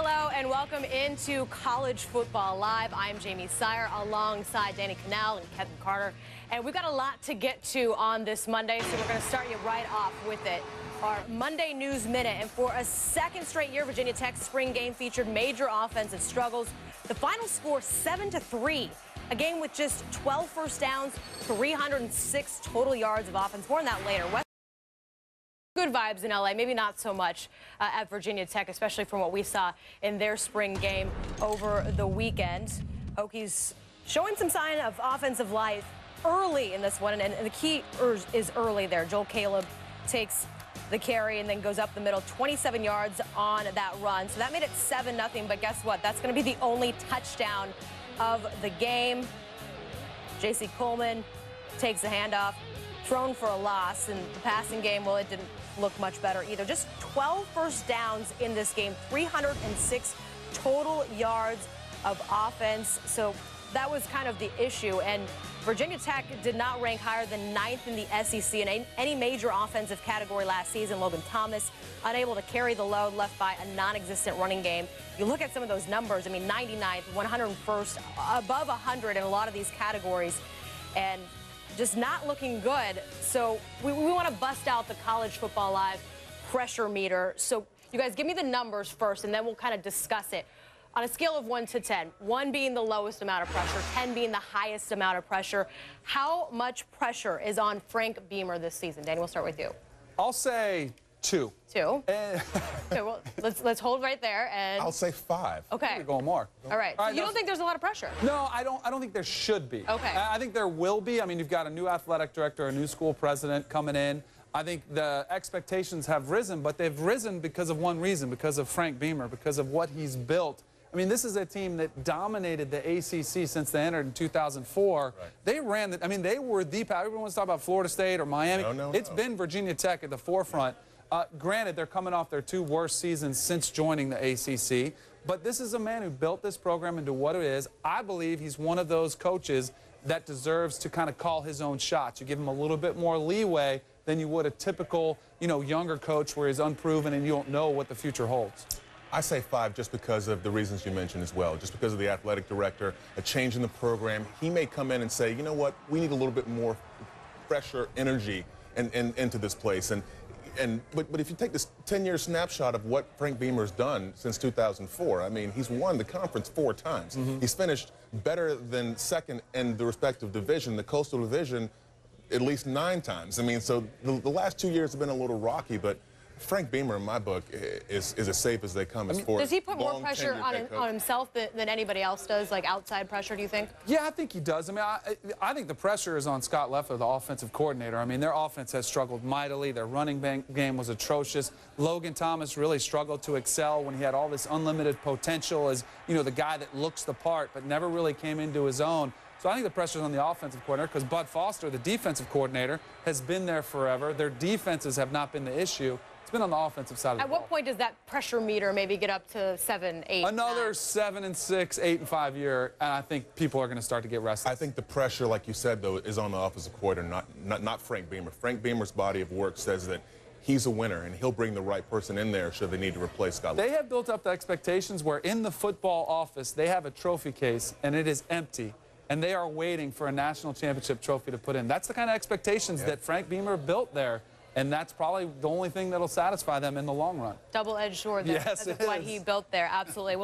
Hello and welcome into College Football Live. I'm Jamie Sire alongside Danny Cannell and Kevin Carter. And we've got a lot to get to on this Monday, so we're going to start you right off with it. Our Monday News Minute. And for a second straight year, Virginia Tech's spring game featured major offensive struggles. The final score 7-3. A game with just 12 first downs, 306 total yards of offense. More on that later. Good vibes in LA, maybe not so much at Virginia Tech, especially from what we saw in their spring game over the weekend. Hokies showing some sign of offensive life early in this one, and the key is early there. Joel Caleb takes the carry and then goes up the middle, 27 yards on that run. So that made it 7-0, but guess what? That's going to be the only touchdown of the game. J.C. Coleman takes the handoff, thrown for a loss, and the passing game, well, it didn't look much better either. Just 12 first downs in this game, 306 total yards of offense. So that was kind of the issue. And Virginia Tech did not rank higher than 9th in the SEC in any major offensive category last season. Logan Thomas unable to carry the load, left by a non-existent running game. You look at some of those numbers, I mean, 99th, 101st, above 100 in a lot of these categories. And just not looking good. So we want to bust out the College Football Live pressure meter. So you guys give me the numbers first, and then we'll kind of discuss it. On a scale of 1 to 10, 1 being the lowest amount of pressure, 10 being the highest amount of pressure, how much pressure is on Frank Beamer this season? Danny, we'll start with you. I'll say 2. 2. Okay, well, let's hold right there. And I'll say 5. Okay. You're going more. All right. So you don't think there's a lot of pressure? No, I don't think there should be. Okay. I think there will be. I mean, you've got a new athletic director, a new school president coming in. I think the expectations have risen, but they've risen because of one reason, because of Frank Beamer, because of what he's built. I mean, this is a team that dominated the ACC since they entered in 2004. Right. They ran the, I mean, they were the power. Everyone wants to talk about Florida State or Miami. It's been Virginia Tech at the forefront. Granted, they're coming off their 2 worst seasons since joining the ACC, but this is a man who built this program into what it is. I believe he's one of those coaches that deserves to kind of call his own shots. You give him a little bit more leeway than you would a typical, younger coach where he's unproven and you don't know what the future holds. I say 5 just because of the reasons you mentioned as well, just because of the athletic director, a change in the program. He may come in and say, you know what, we need a little bit more fresher energy into this place. But if you take this 10-year snapshot of what Frank Beamer's done since 2004, I mean, he's won the conference 4 times. He's finished better than second in the respective division, the Coastal Division, at least 9 times. I mean, so the last 2 years have been a little rocky, but Frank Beamer, in my book, is as safe as they come. Does he put more pressure on himself than anybody else does, like outside pressure, do you think? Yeah, I think he does. I mean, I think the pressure is on Scott Leffler, the offensive coordinator. I mean, their offense has struggled mightily. Their running game was atrocious. Logan Thomas really struggled to excel when he had all this unlimited potential as, the guy that looks the part, but never really came into his own. So I think the pressure's on the offensive coordinator because Bud Foster, the defensive coordinator, has been there forever. Their defenses have not been the issue. It's been on the offensive side of the ball. At what point does that pressure meter maybe get up to 7, 8? Another 7 and 6, 8 and 5 year, and I think people are going to start to get restless. I think the pressure, like you said, though, is on the offensive coordinator, not Frank Beamer. Frank Beamer's body of work says that he's a winner, and he'll bring the right person in there should they need to replace Scott Leffler. They have built up the expectations where in the football office they have a trophy case, and it is empty. And they are waiting for a national championship trophy to put in. That's the kind of expectations that Frank Beamer built there. And that's probably the only thing that'll satisfy them in the long run. Double-edged sword. That's what he built there. Absolutely.